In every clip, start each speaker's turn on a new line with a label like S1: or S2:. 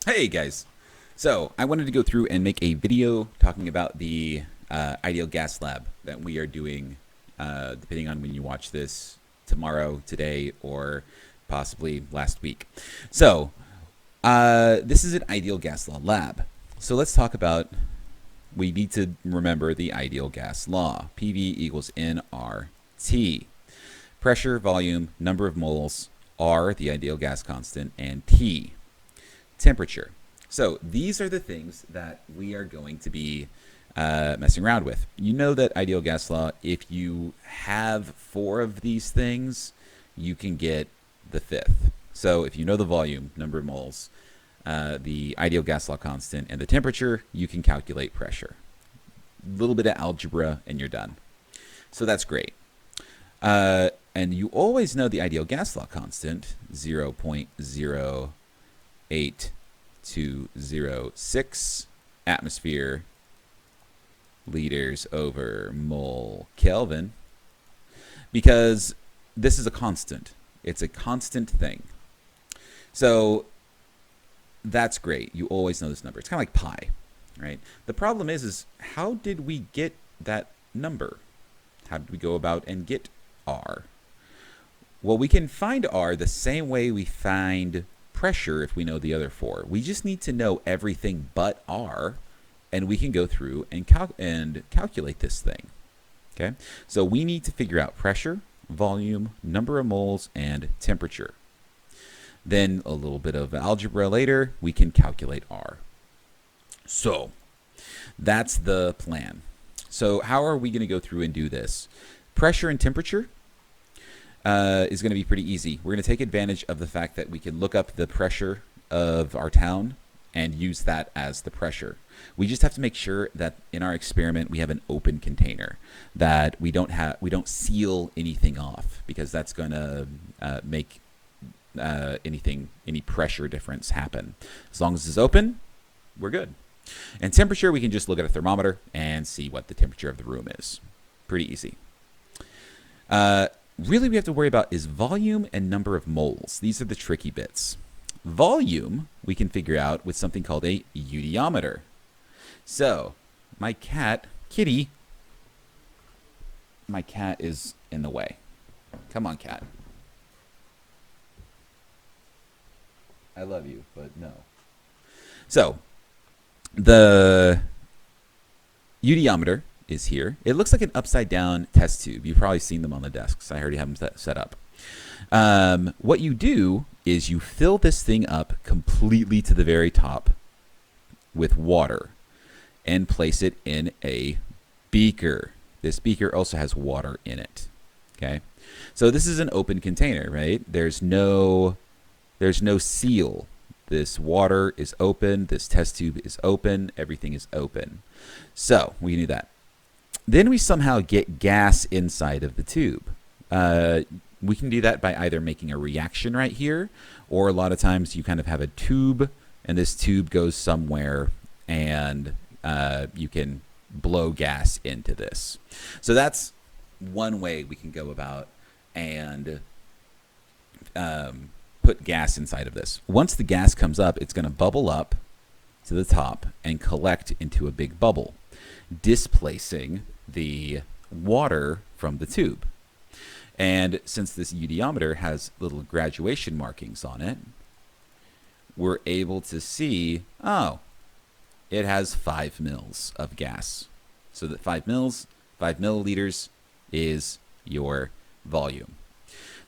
S1: Hey guys. So I wanted to go through and make a video talking about the ideal gas lab that we are doing, depending on when you watch this, tomorrow, today, or possibly last week. So this is an ideal gas law lab. So let's talk about, we need to remember the ideal gas law. PV equals nRT. Pressure, volume, number of moles, R, the ideal gas constant, and T, temperature. So these are the things that we are going to be messing around with. You know that ideal gas law, if you have four of these things, you can get the fifth. So if you know the volume, number of moles, the ideal gas law constant, and the temperature, you can calculate pressure. A little bit of algebra and you're done. So that's great. And you always know the ideal gas law constant, 0.08206 atmosphere liters over mole Kelvin, because this is a constant. It's a constant thing. So that's great. You always know this number. It's kind of like pi, right? The problem is how did we get that number? How did we go about and get R? Well, we can find R the same way we find pressure if we know the other four. We just need to know everything but R, and we can go through and calculate this thing. Okay, so we need to figure out pressure, volume, number of moles, and temperature. Then a little bit of algebra later, we can calculate R. So that's the plan. So how are we going to go through and do this? Pressure and temperature is going to be pretty easy. We're going to take advantage of the fact that we can look up the pressure of our town and use that as the pressure. We just have to make sure that in our experiment we have an open container, that we don't seal anything off, because that's going to make any pressure difference happen. As long as it's open, we're good. And temperature, we can just look at a thermometer and see what the temperature of the room is. Pretty easy. Really, we have to worry about is volume and number of moles. These are the tricky bits. Volume, we can figure out with something called a eudiometer. So, my cat is in the way. Come on, cat. I love you, but no. So, the eudiometer is here. It looks like an upside down test tube. You've probably seen them on the desks. I already have them set up. What you do is you fill this thing up completely to the very top with water and place it in a beaker. This beaker also has water in it. Okay, so this is an open container, right? There's no seal. This water is open. This test tube is open. Everything is open. So we can do that. Then we somehow get gas inside of the tube. We can do that by either making a reaction right here, or a lot of times you kind of have a tube, and this tube goes somewhere, and you can blow gas into this. So that's one way we can go about and put gas inside of this. Once the gas comes up, it's going to bubble up to the top and collect into a big bubble, displacing the water from the tube. And since this eudiometer has little graduation markings on it, we're able to see, oh, it has 5 mils of gas. So that 5 milliliters is your volume.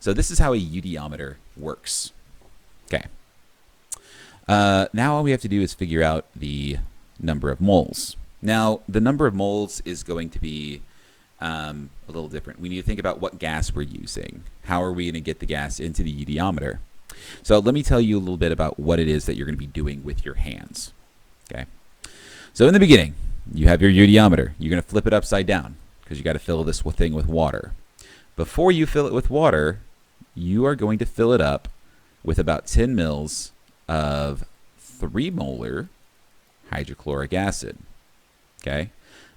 S1: So this is how a eudiometer works. Okay. Now all we have to do is figure out the number of moles. Now, the number of moles is going to be a little different. We need to think about what gas we're using. How are we going to get the gas into the eudiometer? So let me tell you a little bit about what it is that you're going to be doing with your hands. Okay. So in the beginning, you have your eudiometer. You're going to flip it upside down because you got to fill this thing with water. Before you fill it with water, you are going to fill it up with about 10 mils of 3 molar hydrochloric acid. Okay,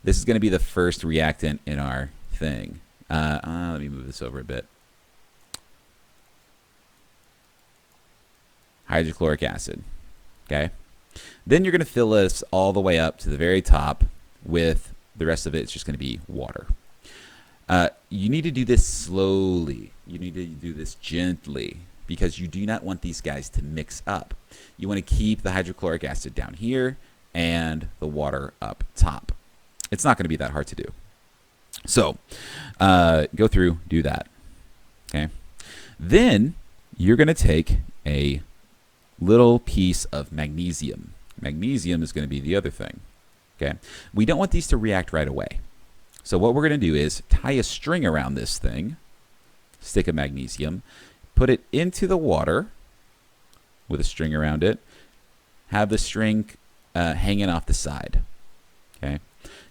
S1: this is going to be the first reactant in our thing. Let me move this over a bit. Hydrochloric acid. Okay, Then you're going to fill this all the way up to the very top with the rest of it. It's just going to be water. You need to do this slowly. You need to do this gently because you do not want these guys to mix up. You want to keep the hydrochloric acid down here and the water up top. It's not going to be that hard to do. So go through, do that. Okay. Then you're going to take a little piece of magnesium. Magnesium is going to be the other thing. Okay. We don't want these to react right away. So what we're going to do is tie a string around this thing, stick a magnesium, put it into the water with a string around it, have the string hanging off the side. Okay.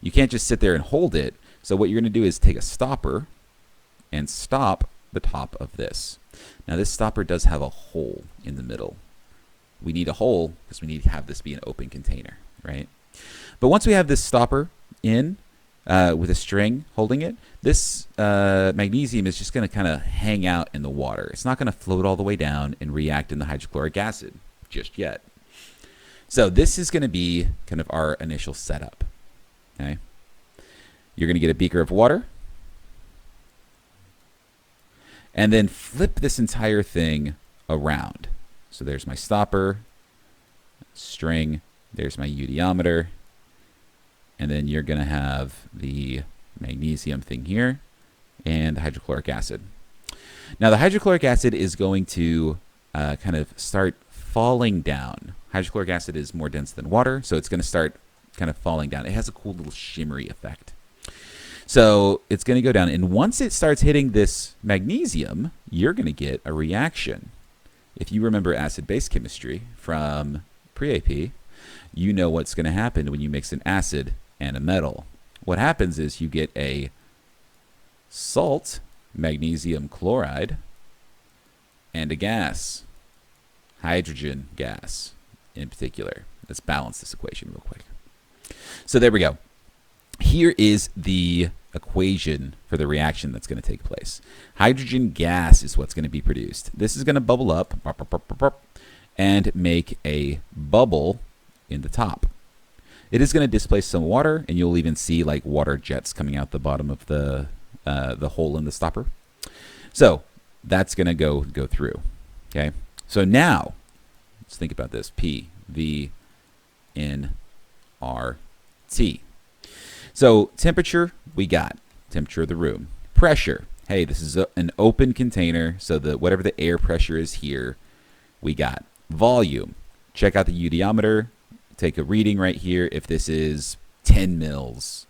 S1: You can't just sit there and hold it. So what you're going to do is take a stopper and stop the top of this. Now this stopper does have a hole in the middle. We need a hole because we need to have this be an open container, right? But once we have this stopper in with a string holding it, this magnesium is just going to kind of hang out in the water. It's not going to float all the way down and react in the hydrochloric acid just yet. So this is going to be kind of our initial setup. Okay. You're going to get a beaker of water and then flip this entire thing around. So there's my stopper, string, there's my eudiometer, and then you're going to have the magnesium thing here and the hydrochloric acid. Now the hydrochloric acid is going to kind of start falling down. Hydrochloric acid is more dense than water, so it's going to start kind of falling down. It has a cool little shimmery effect. So it's going to go down, and once it starts hitting this magnesium, you're going to get a reaction. If you remember acid-base chemistry from pre-AP, you know what's going to happen when you mix an acid and a metal. What happens is you get a salt, magnesium chloride, and a gas, hydrogen gas in particular. Let's balance this equation real quick. So there we go. Here is the equation for the reaction that's going to take place. Hydrogen gas is what's going to be produced. This is going to bubble up and make a bubble in the top. It is going to displace some water, and you'll even see like water jets coming out the bottom of the hole in the stopper. So that's going to go through. Okay. So now let's think about this. P, V, N, R, T. So temperature, we got temperature of the room. Pressure, hey, this is an open container, so that whatever the air pressure is here, we got. Volume, check out the eudiometer, take a reading right here. If this is 10 mils,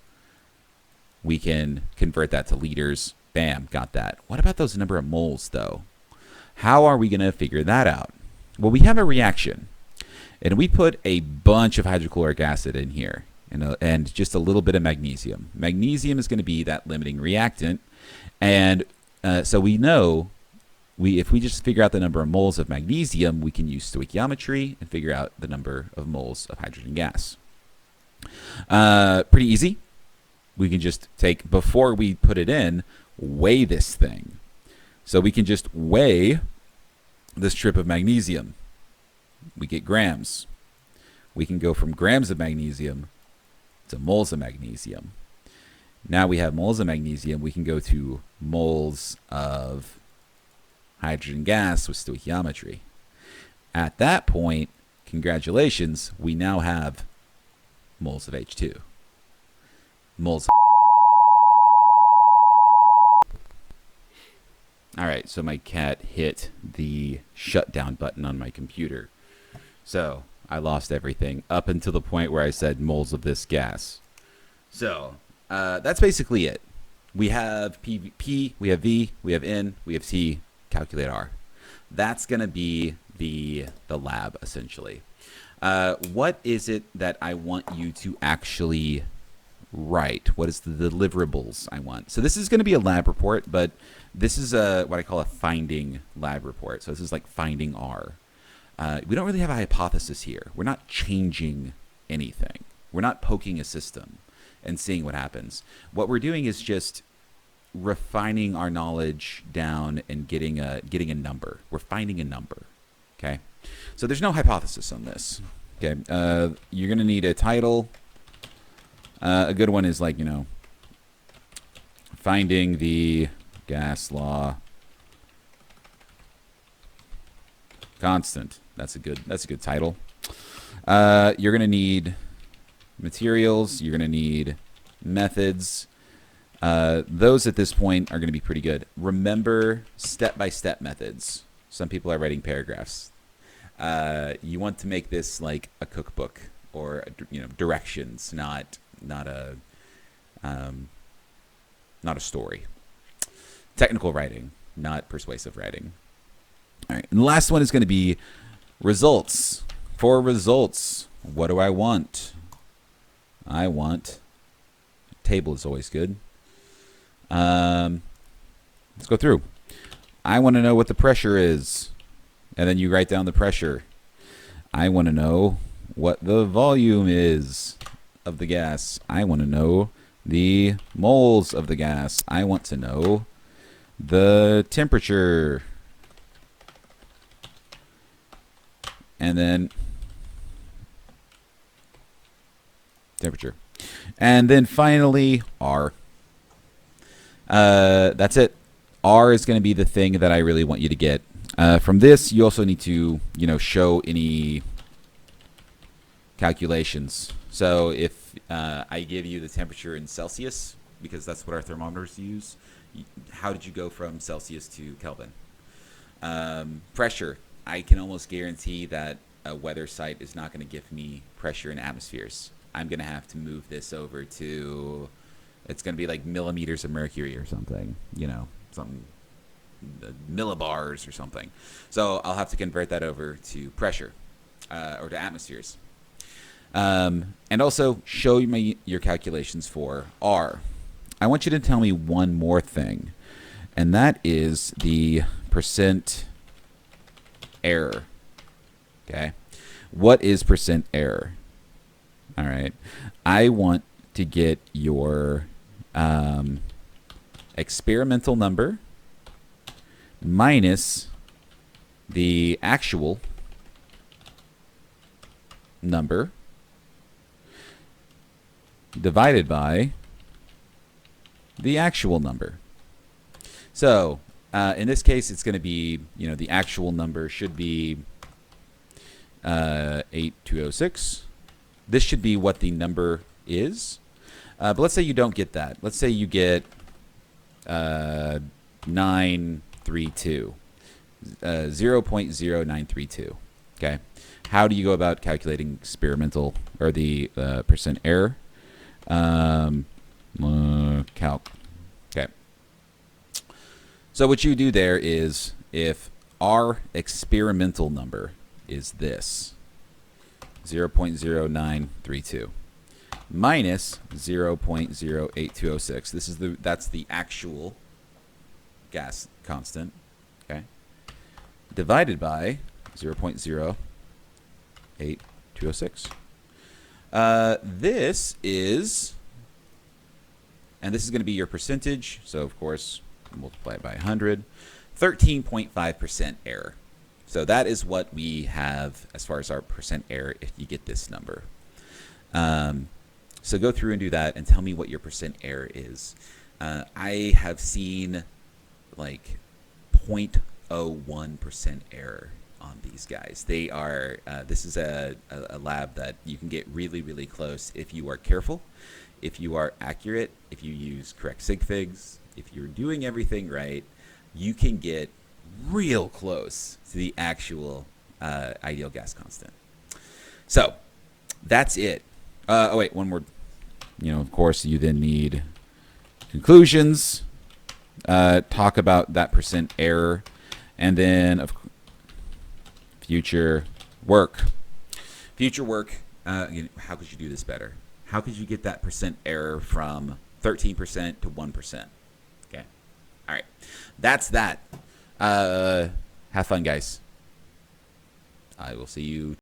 S1: we can convert that to liters. Bam, got that. What about those number of moles though? How are we going to figure that out? Well, we have a reaction, and we put a bunch of hydrochloric acid in here. And just a little bit of magnesium. Magnesium is going to be that limiting reactant. And so we know if we just figure out the number of moles of magnesium, we can use stoichiometry and figure out the number of moles of hydrogen gas. Pretty easy. We can just take, before we put it in, weigh this thing. So we can just weigh this strip of magnesium. We get grams. We can go from grams of magnesium to moles of magnesium. Now we have moles of magnesium. We can go to moles of hydrogen gas with stoichiometry. At that point, congratulations, we now have moles of H2. Moles. All right, so my cat hit the shutdown button on my computer. So I lost everything up until the point where I said moles of this gas. So that's basically it. We have P, we have V, we have N, we have T, calculate R. That's going to be the lab, essentially. What is it that I want you to actually write? What is the deliverables I want? So this is going to be a lab report, but this is what I call a finding lab report. So this is like finding R. We don't really have a hypothesis here. We're not changing anything. We're not poking a system and seeing what happens. What we're doing is just refining our knowledge down and getting a number. We're finding a number. Okay? So there's no hypothesis on this. Okay. You're going to need a title. A good one is like, finding the gas law constant. That's a good title. You're going to need materials. You're going to need methods. Those at this point are going to be pretty good. Remember step-by-step methods. Some people are writing paragraphs. You want to make this like a cookbook or directions, not a story. Technical writing, not persuasive writing. All right, and the last one is going to be results. For results, what do I want? I want table is always good. Let's go through. I want to know what the pressure is, and then you write down the pressure. I want to know what the volume is of the gas. I want to know the moles of the gas. I want to know the temperature. And then temperature. And then finally, R. That's it. R is going to be the thing that I really want you to get. From this, you also need to, show any calculations. So if I give you the temperature in Celsius, because that's what our thermometers use, how did you go from Celsius to Kelvin? Pressure. I can almost guarantee that a weather site is not going to give me pressure in atmospheres. I'm going to have to move this over to, it's going to be like millimeters of mercury or something, something millibars or something. So I'll have to convert that over to pressure or to atmospheres. And also show me your calculations for R. I want you to tell me one more thing, and that is the percent error. Okay. What is percent error? All right. I want to get your experimental number minus the actual number divided by the actual number. So in this case, it's going to be, the actual number should be 8206. This should be what the number is. But let's say you don't get that. Let's say you get 932, 0.0932. Okay. How do you go about calculating experimental or the percent error? Calc. Okay. So what you do there is, if our experimental number is this, 0.0932 minus 0.08206. That's the actual gas constant, okay? Divided by 0.08206. This is going to be your percentage. So of course, multiply it by 100. 13.5% error. So that is what we have as far as our percent error if you get this number. So go through and do that and tell me what your percent error is. I have seen like 0.01% error on these guys. They are, this is a lab that you can get really, really close if you are careful, if you are accurate, if you use correct sig figs, if you're doing everything right, you can get real close to the actual ideal gas constant. So that's it. Oh wait, one more. Of course, you then need conclusions. Talk about that percent error, and then future work. Future work. How could you do this better? How could you get that percent error from 13% to 1%? Okay. All right. That's that. Have fun, guys. I will see you